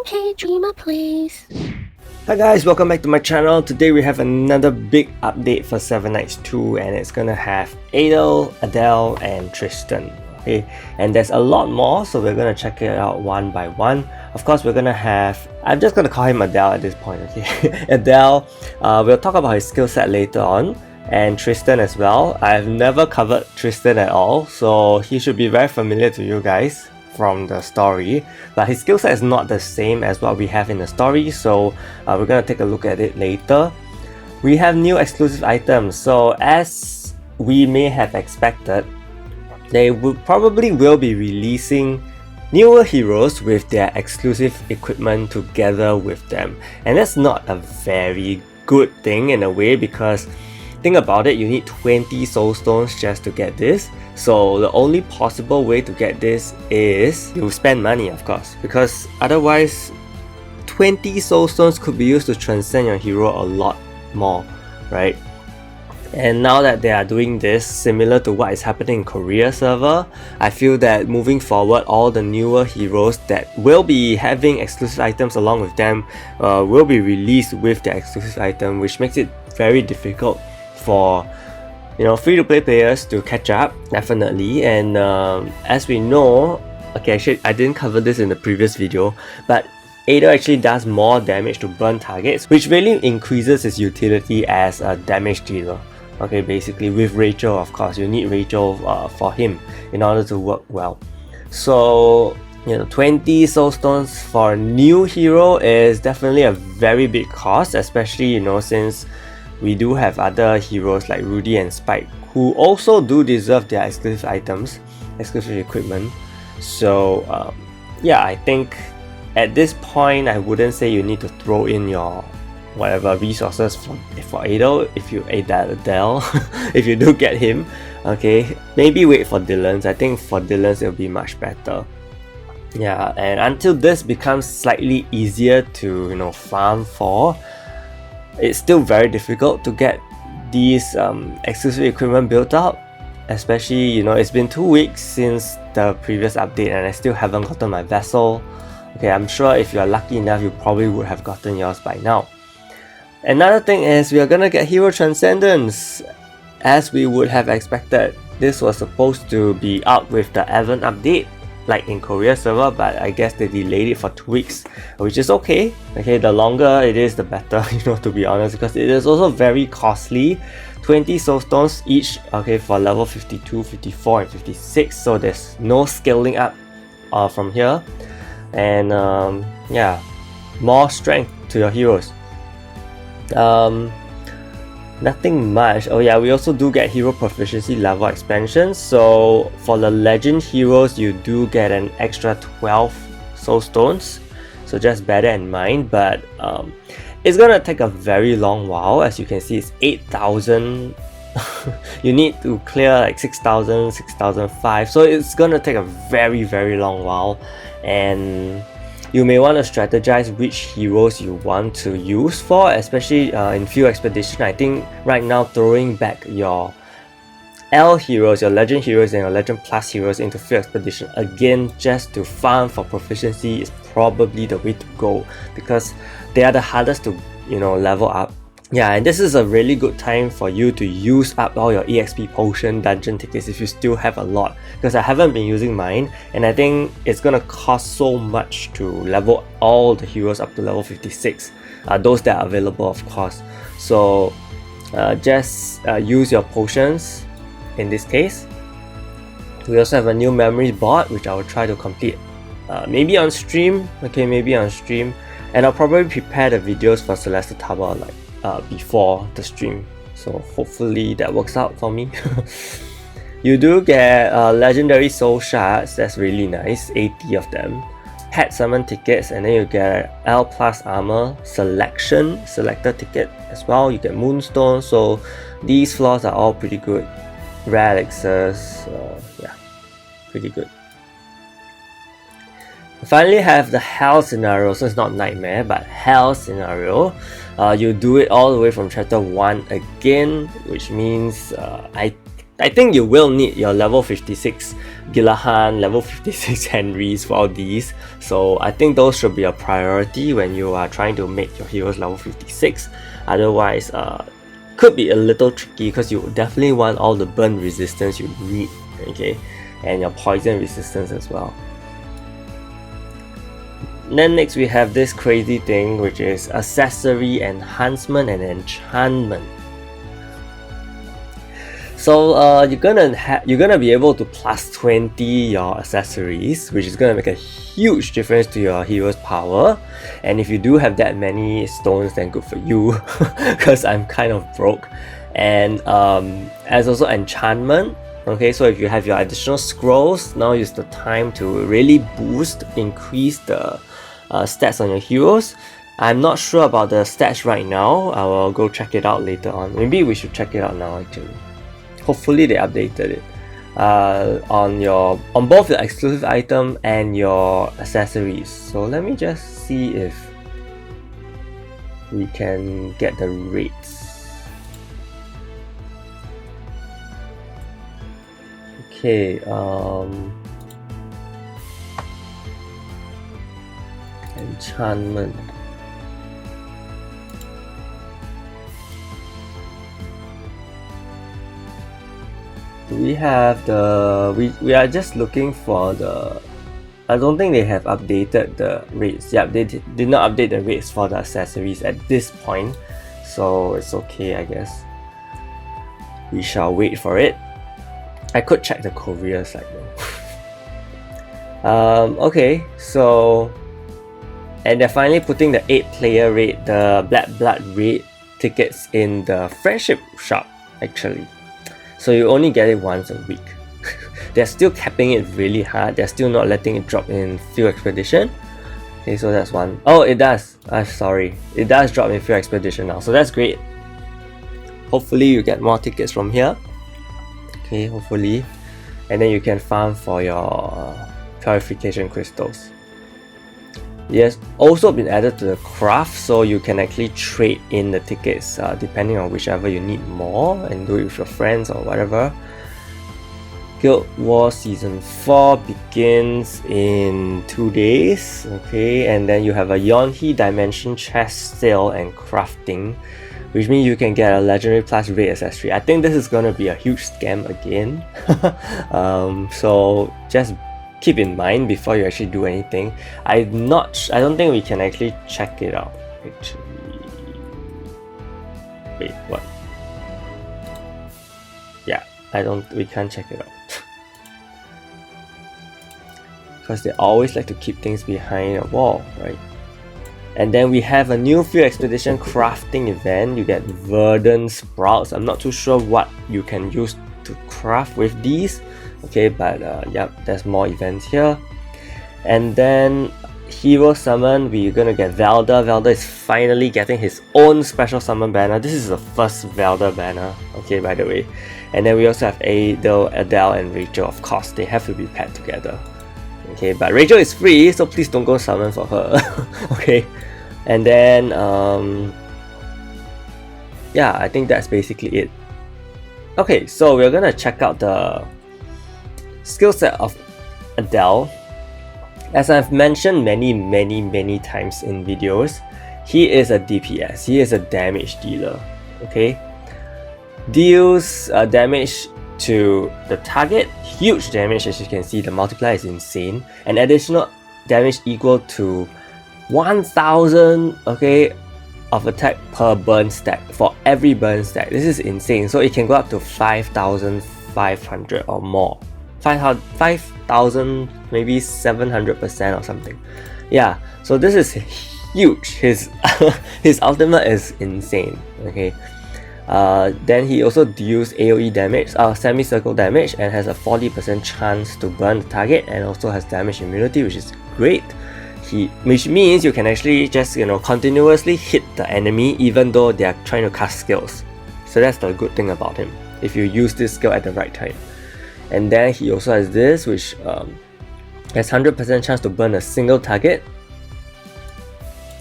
Okay, dreamer, please. Hi guys, welcome back to my channel. Today we have another big update for Seven Knights 2 and it's gonna have Adel, Adel and Tristan. Okay, and there's a lot more, so we're gonna check it out one by one. Of course, we're gonna have, I'm just gonna call him Adel at this point, okay? Adel, we'll talk about his skill set later on, and Tristan as well. I've never covered Tristan at all, so he should be very familiar to you guys from the story, but his skill set is not the same as what we have in the story, so we're gonna take a look at it later. We have new exclusive items, so as we may have expected, they probably will be releasing newer heroes with their exclusive equipment together with them, and that's not a very good thing in a way, because think about it, you need 20 soul stones just to get this. So the only possible way to get this is you spend money, of course, because otherwise 20 soul stones could be used to transcend your hero a lot more, right? And now that they are doing this, similar to what is happening in Korea server, I feel that moving forward, all the newer heroes that will be having exclusive items along with them will be released with their exclusive item, which makes it very difficult for free-to-play players to catch up, definitely. And as we know, okay, actually I didn't cover this in the previous video, but Adel actually does more damage to burn targets, which really increases his utility as a damage dealer. Okay, basically with Rachel, of course, you need Rachel for him in order to work well. So 20 soul stones for a new hero is definitely a very big cost, especially since we do have other heroes like Rudy and Spike who also do deserve their exclusive items, exclusive equipment. So yeah, I think at this point I wouldn't say you need to throw in your whatever resources for Adel if you Adel if you do get him. Okay, maybe wait for Dylan's. I think for Dylan's it'll be much better. Yeah, and until this becomes slightly easier to farm for, it's still very difficult to get these exclusive equipment built out, especially it's been 2 weeks since the previous update and I still haven't gotten my vessel. Okay, I'm sure if you're lucky enough you probably would have gotten yours by now. Another thing is we are gonna get Hero Transcendence, as we would have expected. This was supposed to be out with the Advent update like in Korea server, but I guess they delayed it for 2 weeks, which is okay. Okay, the longer it is the better, to be honest, because it is also very costly. 20 soul stones each, okay, for level 52, 54 and 56, so there's no scaling up from here. And yeah, more strength to your heroes. Nothing much. Oh yeah, we also do get hero proficiency level expansion, so for the legend heroes you do get an extra 12 soul stones, so just bear that in mind. But it's gonna take a very long while. As you can see, it's 8,000 you need to clear like 6,000, 6,005, so it's gonna take a very long while, and you may want to strategize which heroes you want to use for, especially in Field Expedition. I think right now throwing back your L heroes, your Legend heroes and your Legend Plus heroes into Field Expedition again just to farm for proficiency is probably the way to go, because they are the hardest to level up. Yeah, and this is a really good time for you to use up all your EXP potion dungeon tickets if you still have a lot, because I haven't been using mine and I think it's gonna cost so much to level all the heroes up to level 56, those that are available, of course. So just use your potions in this case. We also have a new memories board which I will try to complete maybe on stream. Okay, maybe on stream, and I'll probably prepare the videos for Celeste Tower like before the stream, so hopefully that works out for me. You do get legendary soul shards, that's really nice, 80 of them, pet summon tickets, and then you get L plus armor selector ticket as well. You get moonstone, so these floors are all pretty good. Rare elixirs, yeah, pretty good. Finally have the Hell scenario, so it's not Nightmare but Hell scenario. You do it all the way from chapter 1 again, which means I I think you will need your level 56 Gilahan, level 56 Henrys for all these, so I think those should be a priority when you are trying to make your heroes level 56. Otherwise, could be a little tricky because you definitely want all the burn resistance you need, okay, and your poison resistance as well. Then next we have this crazy thing, which is Accessory, Enhancement, and Enchantment. So you're gonna be able to plus 20 your accessories, which is gonna make a huge difference to your hero's power. And if you do have that many stones, then good for you, because I'm kind of broke. And as also enchantment. Okay, so if you have your additional scrolls, now is the time to really increase the stats on your heroes. I'm not sure about the stats right now. I will go check it out later on. Maybe we should check it out now actually. Hopefully they updated it on both the exclusive item and your accessories. So let me just see if we can get the rates. Okay, enchantment. We have we are just looking for the, I don't think they have updated the rates. Yep, they did not update the rates for the accessories at this point, so it's okay, I guess. We shall wait for it. I could check the courier side though. Okay, so, and they're finally putting the 8-player rate, the Black Blood rate tickets in the friendship shop actually. So you only get it once a week. They're still capping it really hard. They're still not letting it drop in Field Expedition. Okay, so that's one. Oh, it does. I'm sorry. It does drop in Field Expedition now. So that's great. Hopefully you get more tickets from here. Okay, hopefully. And then you can farm for your purification crystals. It has also been added to the craft, so you can actually trade in the tickets depending on whichever you need more and do it with your friends or whatever. Guild Wars Season 4 begins in 2 days, okay, and then you have a Yonhi Dimension chest sale and crafting, which means you can get a Legendary Plus Raid Accessory. I think this is going to be a huge scam again. So just keep in mind before you actually do anything. I don't think we can actually check it out actually. Wait, what? Yeah, we can't check it out. Because they always like to keep things behind a wall, right? And then we have a new Field Expedition crafting event. You get Verdant Sprouts. I'm not too sure what you can use to craft with these. Okay, but yep, there's more events here. And then Hero Summon, we're gonna get Velda. Velda is finally getting his own special summon banner. This is the first Velda banner, okay, by the way. And then we also have Adel, and Rachel. Of course, they have to be paired together. Okay, but Rachel is free, so please don't go summon for her. Okay, and then yeah, I think that's basically it. Okay, so we're gonna check out the skill set of Adel. As I've mentioned many times in videos, he is a DPS, he is a damage dealer, okay? Deals damage to the target, huge damage. As you can see, the multiplier is insane, and additional damage equal to 1000, okay, of attack per burn stack for every burn stack. This is insane. So it can go up to 5500 or more. 5,000, maybe 700% or something. Yeah, so this is huge. His his ultimate is insane. Okay, then he also deals AoE damage, semicircle damage, and has a 40% chance to burn the target, and also has damage immunity, which is great. Which means you can actually just continuously hit the enemy even though they are trying to cast skills. So that's the good thing about him, if you use this skill at the right time. And then he also has this, which has 100% chance to burn a single target.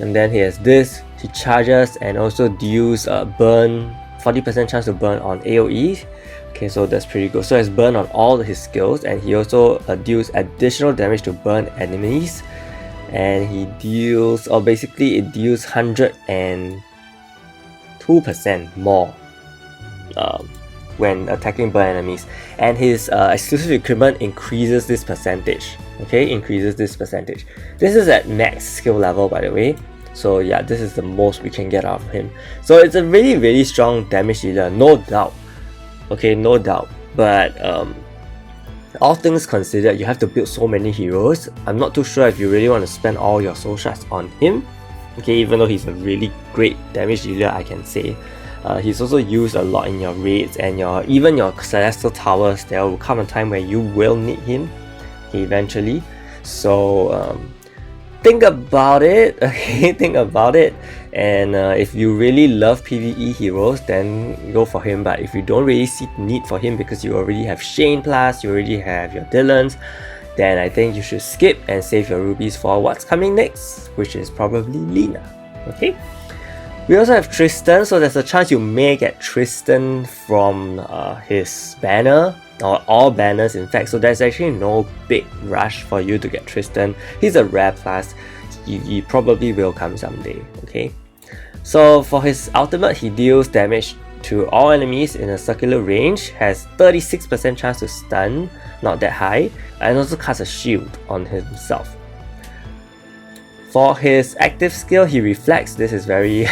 And then he has this, he charges and also deals burn 40% chance to burn on AoE, Okay, so that's pretty good. So it's burn on all his skills, and he also deals additional damage to burn enemies. And he deals, or basically it deals 102% more when attacking burn enemies. And his exclusive equipment increases this percentage. Okay, increases this percentage. This is at max skill level, by the way. So yeah, this is the most we can get out of him. So it's a really strong damage dealer, no doubt. Okay, no doubt. But all things considered, you have to build so many heroes. I'm not too sure if you really want to spend all your soul shards on him. Okay, even though he's a really great damage dealer, I can say. He's also used a lot in your raids and even your celestial towers. There will come a time where you will need him, okay, eventually. So think about it, okay, think about it. And if you really love PvE heroes, then go for him. But if you don't really see the need for him because you already have Shane Plus, you already have your Dylans, then I think you should skip and save your rubies for what's coming next, which is probably Lina. Okay. We also have Tristan, so there's a chance you may get Tristan from his banner, or all banners in fact, so there's actually no big rush for you to get Tristan. He's a rare plus, he probably will come someday, okay? So for his ultimate, he deals damage to all enemies in a circular range, has 36% chance to stun, not that high, and also casts a shield on himself. For his active skill, he reflects. This is very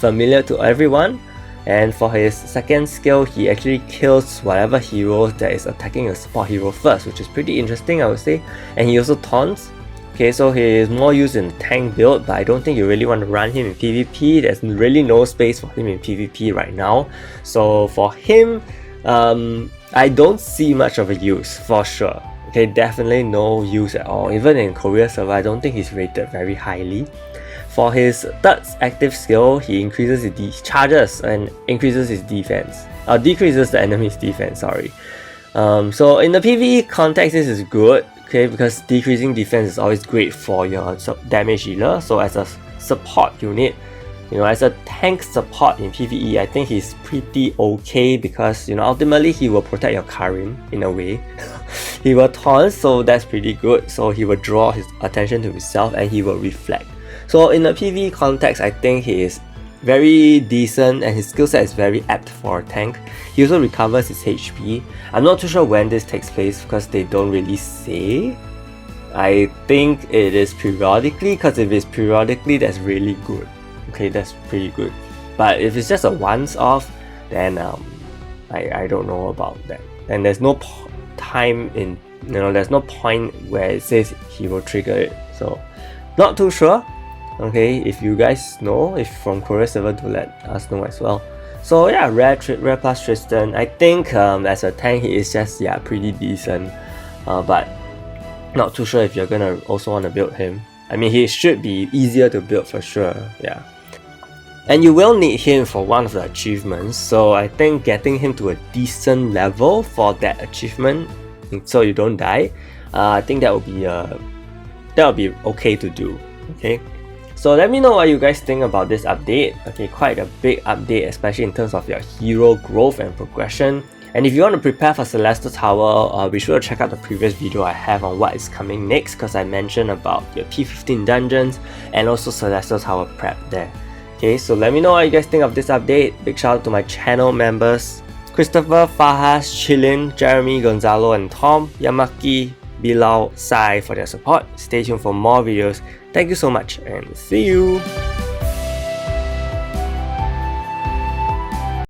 familiar to everyone. And for his second skill, he actually kills whatever hero that is attacking a support hero first, which is pretty interesting, I would say. And he also taunts. Okay, so he is more used in tank build, but I don't think you really want to run him in PvP. There's really no space for him in PvP right now. So for him, I don't see much of a use for sure. Okay, definitely no use at all. Even in Korea server, I don't think he's rated very highly. For his third active skill, he increases his charges and increases his defense. Decreases the enemy's defense, sorry. So in the PvE context, this is good, okay, because decreasing defense is always great for your damage dealer. So as a support unit, you know, as a tank support in PvE, I think he's pretty okay because, you know, ultimately he will protect your Karim in a way. He will taunt, so that's pretty good. So he will draw his attention to himself and he will reflect. So in the PvE context, I think he is very decent and his skill set is very apt for a tank. He also recovers his HP. I'm not too sure when this takes place because they don't really say. I think it is periodically, because if it's periodically, that's really good. Okay, that's pretty good. But if it's just a once-off, then I don't know about that. And there's no time in, you know, there's no point where it says he will trigger it. So, not too sure. Okay, if you guys know, if from Korea server, do let us know as well. So yeah, rare plus Tristan. I think as a tank, he is just, yeah, pretty decent. But not too sure if you're gonna also want to build him. I mean, he should be easier to build for sure, yeah. And you will need him for one of the achievements, so I think getting him to a decent level for that achievement, so you don't die, I think that would be okay to do. Okay, so let me know what you guys think about this update. Okay, quite a big update, especially in terms of your hero growth and progression. And if you want to prepare for Celestial Tower, be sure to check out the previous video I have on what is coming next, because I mentioned about your P15 dungeons and also Celestial Tower prep there. Okay, so let me know what you guys think of this update. Big shout out to my channel members: Christopher, Fahas, Chilin, Jeremy, Gonzalo, and Tom, Yamaki, Bilal, Sai for their support. Stay tuned for more videos. Thank you so much and see you!